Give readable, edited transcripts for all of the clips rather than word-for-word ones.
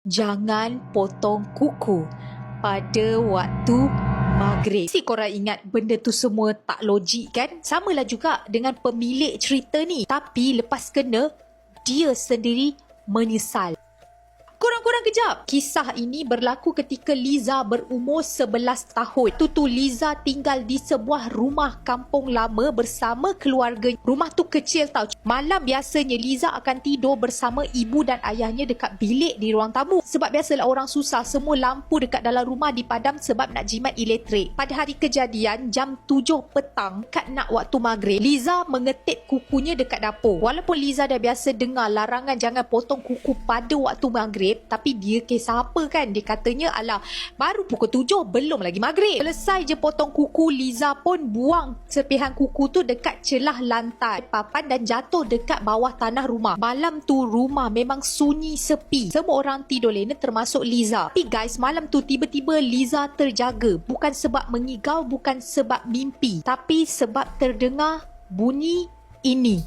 Jangan potong kuku pada waktu maghrib. Mesti korang ingat benda tu semua tak logik kan? Samalah juga dengan pemilik cerita ni. Tapi lepas kena, dia sendiri menyesal. Kurang-kurang kejap. Kisah ini berlaku ketika Liza berumur 11 tahun. Tu Liza tinggal di sebuah rumah kampung lama bersama keluarga. Rumah tu kecil tau. Malam biasanya Liza akan tidur bersama ibu dan ayahnya dekat bilik di ruang tamu. Sebab biasalah orang susah, semua lampu dekat dalam rumah dipadam sebab nak jimat elektrik. Pada hari kejadian, jam 7 petang, kat nak waktu maghrib, Liza mengetik kukunya dekat dapur. Walaupun Liza dah biasa dengar larangan jangan potong kuku pada waktu maghrib, tapi dia kisah apa kan? Dia katanya, alah, baru pukul 7, belum lagi maghrib. Selesai je potong kuku, Liza pun buang serpihan kuku tu dekat celah lantai papan dan jatuh dekat bawah tanah rumah. Malam tu rumah memang sunyi sepi. Semua orang tidur lena termasuk Liza. Tapi guys, malam tu tiba-tiba Liza terjaga. Bukan sebab mengigau, bukan sebab mimpi, tapi sebab terdengar bunyi ini.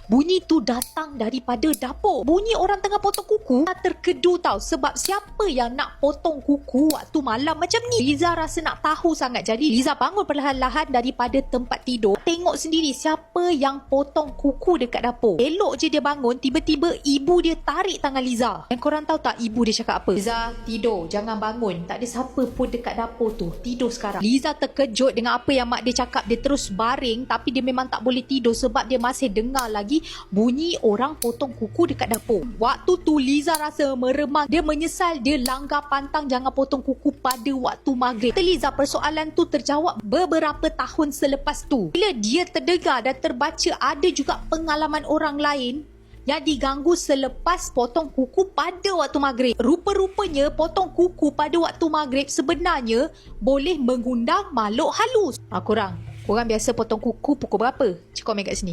Bunyi tu datang daripada dapur. Bunyi orang tengah potong kuku. Liza terkedu tau, sebab siapa yang nak potong kuku waktu malam macam ni? Liza rasa nak tahu sangat. Jadi Liza bangun perlahan-lahan daripada tempat tidur, tengok sendiri siapa yang potong kuku dekat dapur. Elok je dia bangun, tiba-tiba ibu dia tarik tangan Liza. Dan korang tahu tak ibu dia cakap apa? Liza, tidur, jangan bangun. Tak ada siapa pun dekat dapur tu. Tidur sekarang. Liza terkejut dengan apa yang mak dia cakap. Dia terus baring, tapi dia memang tak boleh tidur sebab dia masih dengar lagi bunyi orang potong kuku dekat dapur. Waktu tu Liza rasa meremang. Dia menyesal dia langgar pantang jangan potong kuku pada waktu maghrib. Kata Liza, persoalan tu terjawab beberapa tahun selepas tu. Bila dia terdengar dan terbaca ada juga pengalaman orang lain yang diganggu selepas potong kuku pada waktu maghrib. Rupa-rupanya potong kuku pada waktu maghrib sebenarnya boleh mengundang makhluk halus. Korang biasa potong kuku pukul berapa? Cik komen kat sini.